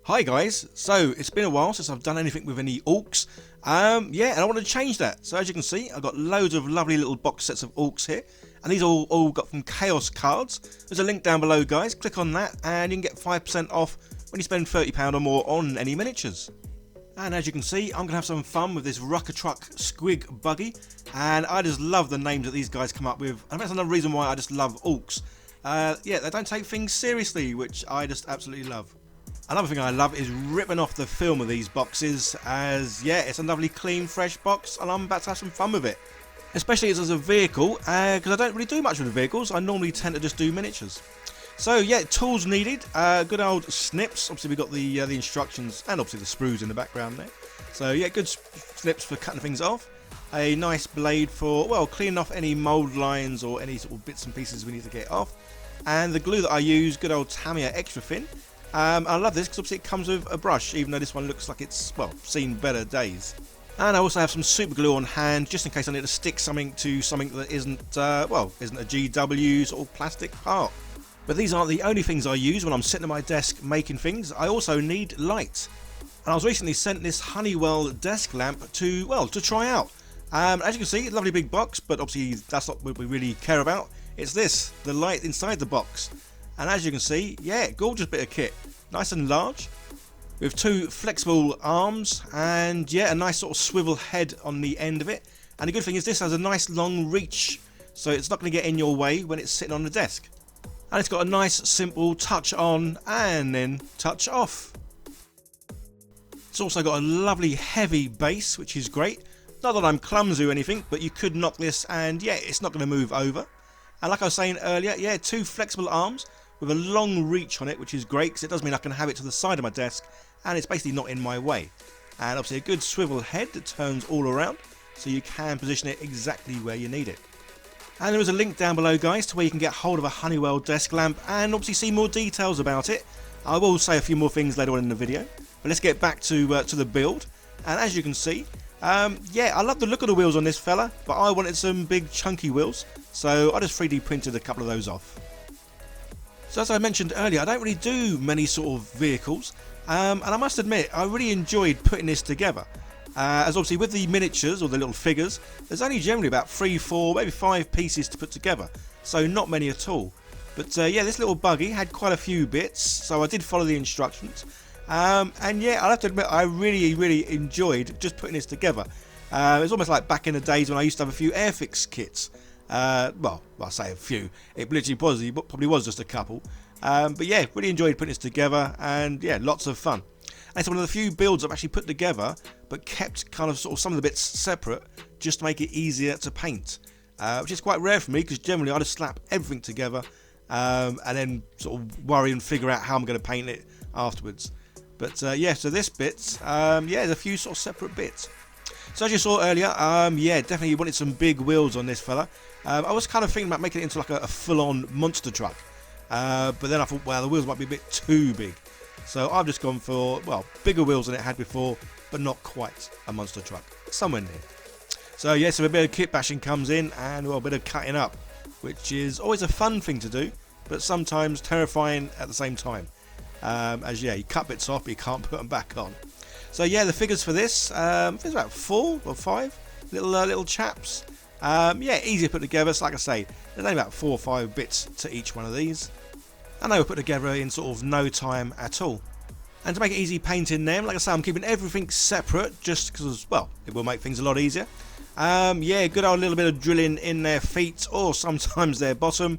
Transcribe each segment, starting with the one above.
Hi guys, so it's been a while since I've done anything with any orcs, and I want to change that. So as you can see, I've got loads of lovely little box sets of orcs here, and these all got from Chaos Cards. There's a link down below guys, click on that and you can get 5% off when you spend £30 or more on any miniatures. And as you can see, I'm going to have some fun with this Rucker Truck Squig Buggy, and I just love the names that these guys come up with, and that's another reason why I just love orcs. They don't take things seriously, which I just absolutely love. Another thing I love is ripping off the film of these boxes, as it's a lovely clean fresh box and I'm about to have some fun with it. Especially as a vehicle, because I don't really do much with the vehicles, I normally tend to just do miniatures. So tools needed, good old snips, obviously we've got the instructions and obviously the sprues in the background there. So good snips for cutting things off. A nice blade for, cleaning off any mould lines or any sort of bits and pieces we need to get off. And the glue that I use, good old Tamiya Extra Thin. I love this because obviously it comes with a brush, even though this one looks like it's, seen better days. And I also have some super glue on hand, just in case I need to stick something to something that isn't a GW sort of plastic part. But these aren't the only things I use when I'm sitting at my desk making things. I also need light. And I was recently sent this Honeywell desk lamp to try out. As you can see, lovely big box, but obviously that's not what we really care about. It's this, the light inside the box. And as you can see, gorgeous bit of kit, nice and large, with two flexible arms and a nice sort of swivel head on the end of it. And the good thing is this has a nice long reach, so it's not going to get in your way when it's sitting on the desk. And it's got a nice simple touch on and then touch off. It's also got a lovely heavy base, which is great. Not that I'm clumsy or anything, but you could knock this and it's not going to move over. And like I was saying earlier, two flexible arms with a long reach on it, which is great because it does mean I can have it to the side of my desk and it's basically not in my way. And obviously a good swivel head that turns all around, so you can position it exactly where you need it. And there is a link down below guys to where you can get hold of a Honeywell desk lamp and obviously see more details about it. I will say a few more things later on in the video, but let's get back to the build. And as you can see, I love the look of the wheels on this fella, but I wanted some big chunky wheels, so I just 3D printed a couple of those off. So as I mentioned earlier, I don't really do many sort of vehicles, and I must admit I really enjoyed putting this together. As obviously with the miniatures or the little figures, there's only generally about 3, 4, maybe 5 pieces to put together, so not many at all. But this little buggy had quite a few bits, so I did follow the instructions. I'll have to admit I really enjoyed just putting this together. It was almost like back in the days when I used to have a few Airfix kits. I say a few, it literally probably was just a couple, really enjoyed putting this together, and lots of fun. And it's one of the few builds I've actually put together but kept kind of sort of some of the bits separate just to make it easier to paint, which is quite rare for me because generally I just slap everything together and then sort of worry and figure out how I'm going to paint it afterwards. But so this bit, there's a few sort of separate bits. So as you saw earlier, definitely wanted some big wheels on this fella. I was kind of thinking about making it into like a full-on monster truck, but then I thought, the wheels might be a bit too big. So I've just gone for, bigger wheels than it had before, but not quite a monster truck, somewhere near. So so a bit of kit bashing comes in and a bit of cutting up, which is always a fun thing to do, but sometimes terrifying at the same time. You cut bits off, but you can't put them back on. So the figures for this, there's about 4 or 5 little chaps. Easy to put together. So like I say, there's only about 4 or 5 bits to each one of these, and they were put together in sort of no time at all. And to make it easy painting them, like I say, I'm keeping everything separate just because, it will make things a lot easier. Good old little bit of drilling in their feet or sometimes their bottom,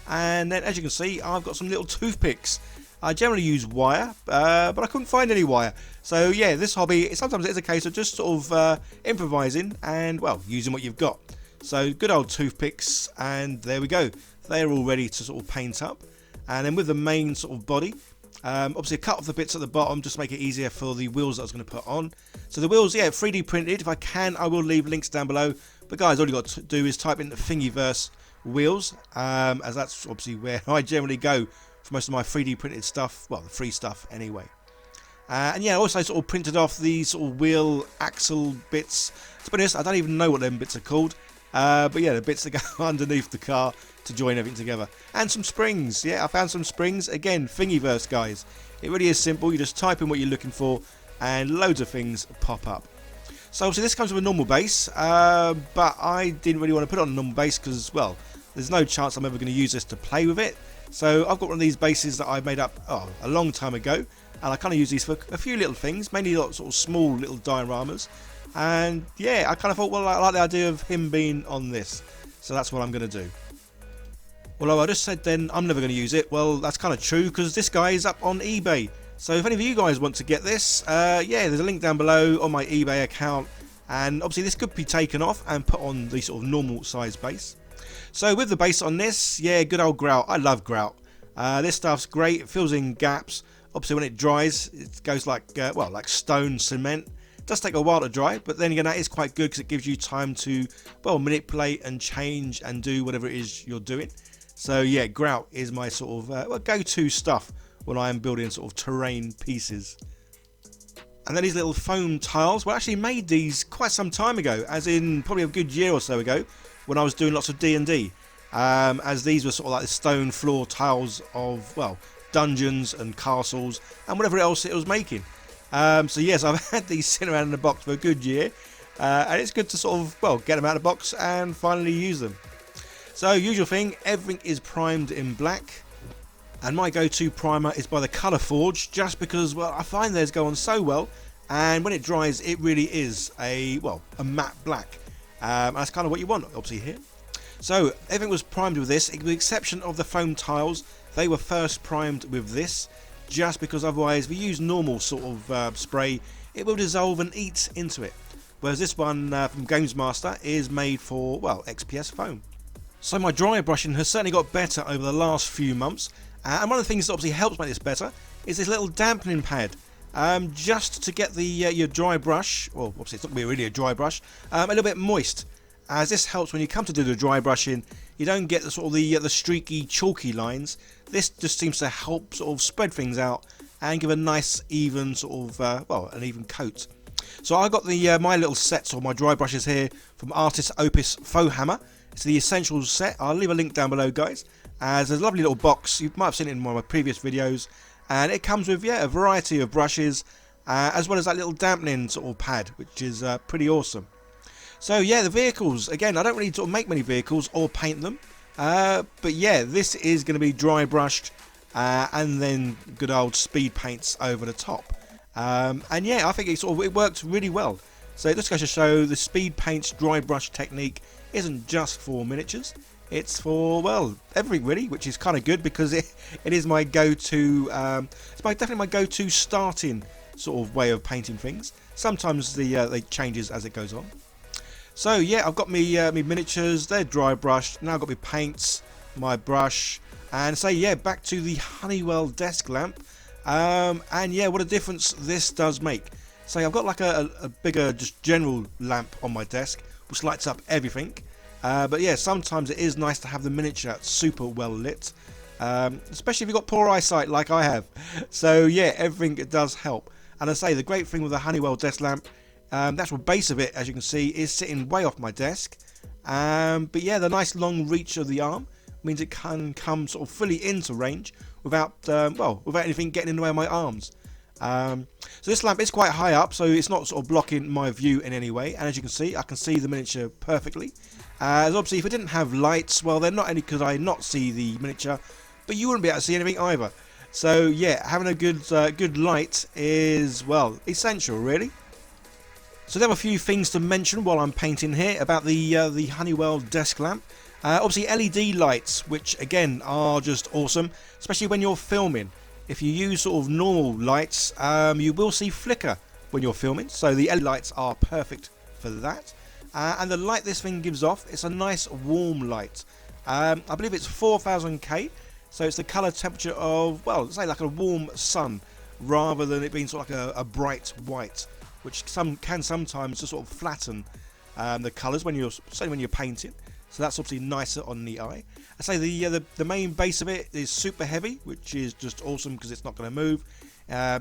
and then as you can see, I've got some little toothpicks. I generally use wire, but I couldn't find any wire. So this hobby, sometimes it's a case of just sort of improvising and, using what you've got. So good old toothpicks, and there we go. They're all ready to sort of paint up. And then with the main sort of body, obviously cut off the bits at the bottom just to make it easier for the wheels that I was going to put on. So the wheels, 3D printed. If I can, I will leave links down below. But guys, all you got to do is type in the Thingiverse wheels, as that's obviously where I generally go for most of my 3D printed stuff, the free stuff anyway. I also sort of printed off these sort of wheel axle bits. To be honest, I don't even know what them bits are called. But yeah, the bits that go underneath the car to join everything together. And some springs. Yeah, I found some springs. Again, Thingiverse, guys. It really is simple. You just type in what you're looking for and loads of things pop up. So obviously this comes with a normal base, but I didn't really want to put it on a normal base because, well, there's no chance I'm ever going to use this to play with it. So I've got one of these bases that I made up a long time ago, and I kind of use these for a few little things, mainly sort of small little dioramas. And yeah, I kind of thought, well, I like the idea of him being on this, so that's what I'm going to do. Although I just said then I'm never going to use it, well, that's kind of true because this guy is up on eBay. So if any of you guys want to get this, yeah, there's a link down below on my eBay account, and obviously this could be taken off and put on the sort of normal size base. So with the base on this, yeah, good old grout. I love grout. This stuff's great. It fills in gaps. Obviously when it dries, it goes like well, like stone cement. It does take a while to dry, but then again that is quite good because it gives you time to, well, manipulate and change and do whatever it is you're doing. So yeah, grout is my sort of well, go-to stuff when I am building sort of terrain pieces. And then these little foam tiles, well, I actually made these quite some time ago, as in probably a good year or so ago, when I was doing lots of D&D, as these were sort of like the stone floor tiles of, well, dungeons and castles and whatever else it was making. So yes, I've had these sitting around in the box for a good year, and it's good to sort of, well, get them out of the box and finally use them. So usual thing, everything is primed in black. And my go-to primer is by the Colour Forge, just because, well, I find theirs go on so well, and when it dries, it really is a matte black. That's kind of what you want, obviously, here. So everything was primed with this, with the exception of the foam tiles. They were first primed with this, just because otherwise, if you use normal sort of spray, it will dissolve and eat into it. Whereas this one from Games Master is made for, well, XPS foam. So my dry brushing has certainly got better over the last few months. And one of the things that obviously helps make this better is this little dampening pad, just to get the your dry brush, well, obviously it's not going to be really a dry brush, a little bit moist, as this helps when you come to do the dry brushing. You don't get the sort of the streaky, chalky lines. This just seems to help sort of spread things out and give a nice, even sort of well, an even coat. So I got the my little sets or my dry brushes here from Artist Opus Faux Hammer. It's the Essentials set. I'll leave a link down below, guys. As there's a lovely little box, you might have seen it in one of my previous videos, and it comes with, yeah, a variety of brushes, as well as that little dampening sort of pad, which is pretty awesome. So yeah, the vehicles, again, I don't really sort of make many vehicles or paint them, but yeah, this is going to be dry brushed, and then good old speed paints over the top. And yeah, I think it worked really well. So it just goes to show the speed paints dry brush technique isn't just for miniatures. It's for, well, everything really, which is kind of good because it is my go-to, it's definitely my go-to starting sort of way of painting things. Sometimes they changes as it goes on. So yeah, I've got me miniatures, they're dry brushed. Now I've got my paints, my brush, and so yeah, back to the Honeywell desk lamp. And yeah, what a difference this does make. So I've got like a bigger, just general lamp on my desk, which lights up everything. But yeah, sometimes it is nice to have the miniature super well lit, especially if you've got poor eyesight like I have. So yeah, everything does help. And I say, the great thing with the Honeywell desk lamp, the actual base of it, as you can see, is sitting way off my desk. But yeah, the nice long reach of the arm means it can come sort of fully into range without, well, without anything getting in the way of my arms. So this lamp is quite high up, so it's not sort of blocking my view in any way. And as you can see, I can see the miniature perfectly. As obviously, if it didn't have lights, well, then not only could I not see the miniature, but you wouldn't be able to see anything either. So yeah, having a good light is, well, essential really. So there are a few things to mention while I'm painting here about the Honeywell desk lamp. Obviously LED lights, which again are just awesome, especially when you're filming. If you use sort of normal lights, you will see flicker when you're filming, so the LED lights are perfect for that. And the light this thing gives off, it's a nice warm light. I believe it's 4000K, so it's the colour temperature of, well, say like a warm sun, rather than it being sort of like a bright white, which can sometimes just sort of flatten the colours when you're painting. So that's obviously nicer on the eye. I say the main base of it is super heavy, which is just awesome because it's not going to move.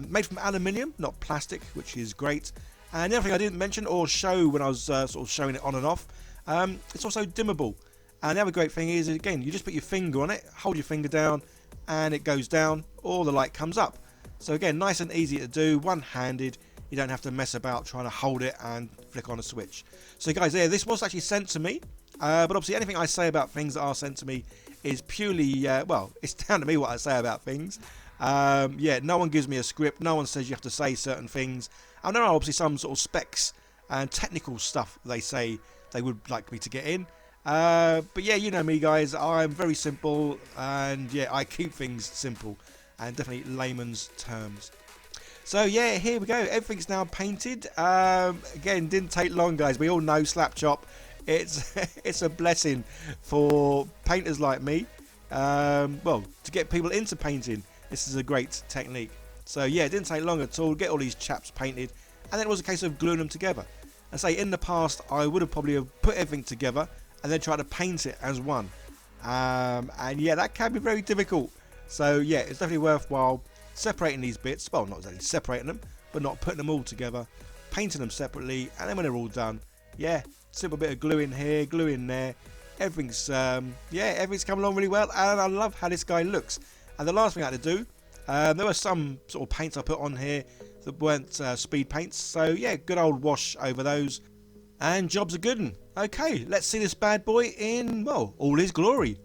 Made from aluminium, not plastic, which is great. And the other thing I didn't mention or show when I was sort of showing it on and off, It's also dimmable. And the other great thing is, again, you just put your finger on it, hold your finger down, and it goes down, or the light comes up. So again, nice and easy to do, one-handed. You don't have to mess about trying to hold it and flick on a switch. So guys, yeah, this was actually sent to me. But obviously anything I say about things that are sent to me is purely, well, it's down to me what I say about things. Yeah, no one gives me a script. No one says you have to say certain things. And there are obviously some sort of specs and technical stuff they say they would like me to get in. But yeah, you know me guys, I'm very simple, and yeah, I keep things simple and definitely layman's terms. So yeah, here we go, everything's now painted. Again, didn't take long guys, we all know slapchop, it's a blessing for painters like me. Well, to get people into painting, this is a great technique. So yeah, it didn't take long at all, get all these chaps painted, and then it was a case of gluing them together. And say in the past I would have probably put everything together and then try to paint it as one, and yeah, that can be very difficult. So yeah, it's definitely worthwhile separating these bits, well, not exactly separating them, but not putting them all together, painting them separately, and then when they're all done, yeah, simple bit of glue in here, glue in there, everything's yeah, everything's come along really well, and I love how this guy looks. And the last thing I had to do, there were some sort of paints I put on here that weren't speed paints, so yeah, good old wash over those, and job's a good one. Okay, let's see this bad boy in, well, all his glory.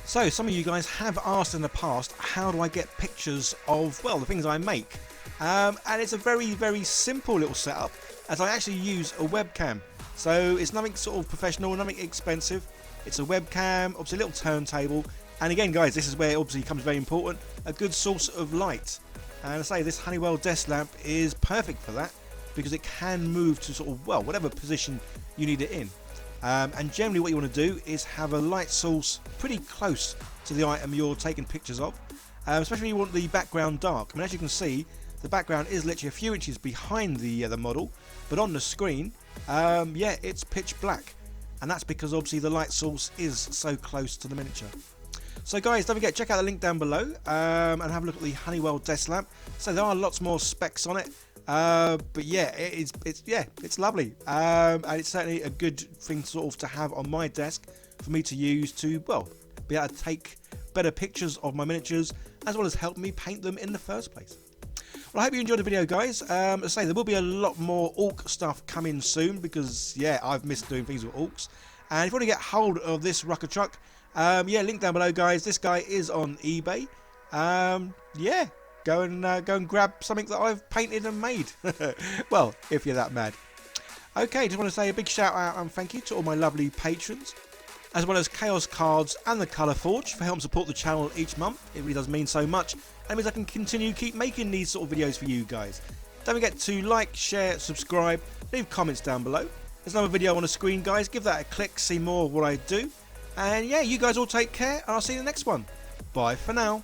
So some of you guys have asked in the past, how do I get pictures of, well, the things I make? And it's a very, very simple little setup, as I actually use a webcam. So it's nothing sort of professional, nothing expensive. It's a webcam, obviously a little turntable. And again guys, this is where it obviously becomes very important, a good source of light. And I say this Honeywell desk lamp is perfect for that, because it can move to sort of, well, whatever position you need it in. And generally what you want to do is have a light source pretty close to the item you're taking pictures of, especially when you want the background dark. I mean, as you can see, the background is literally a few inches behind the model, but on the screen, yeah, it's pitch black, and that's because obviously the light source is so close to the miniature. So guys, don't forget, check out the link down below and have a look at the Honeywell desk lamp. So there are lots more specs on it. But yeah, it's lovely, and it's certainly a good thing sort of to have on my desk for me to use to, well, be able to take better pictures of my miniatures, as well as help me paint them in the first place. Well, I hope you enjoyed the video guys. As I say, there will be a lot more Orc stuff coming soon, because yeah, I've missed doing things with Orcs. And if you want to get hold of this Rucker Truck, yeah, link down below guys. This guy is on eBay. Yeah, go and grab something that I've painted and made. Well, if you're that mad. Okay, just want to say a big shout out and thank you to all my lovely patrons, as well as Chaos Cards and the Colour Forge for helping support the channel each month. It really does mean so much, and it means I can keep making these sort of videos for you guys. Don't forget to like, share, subscribe, leave comments down below. There's another video on the screen guys, give that a click, see more of what I do. And yeah, you guys all take care, and I'll see you in the next one. Bye for now.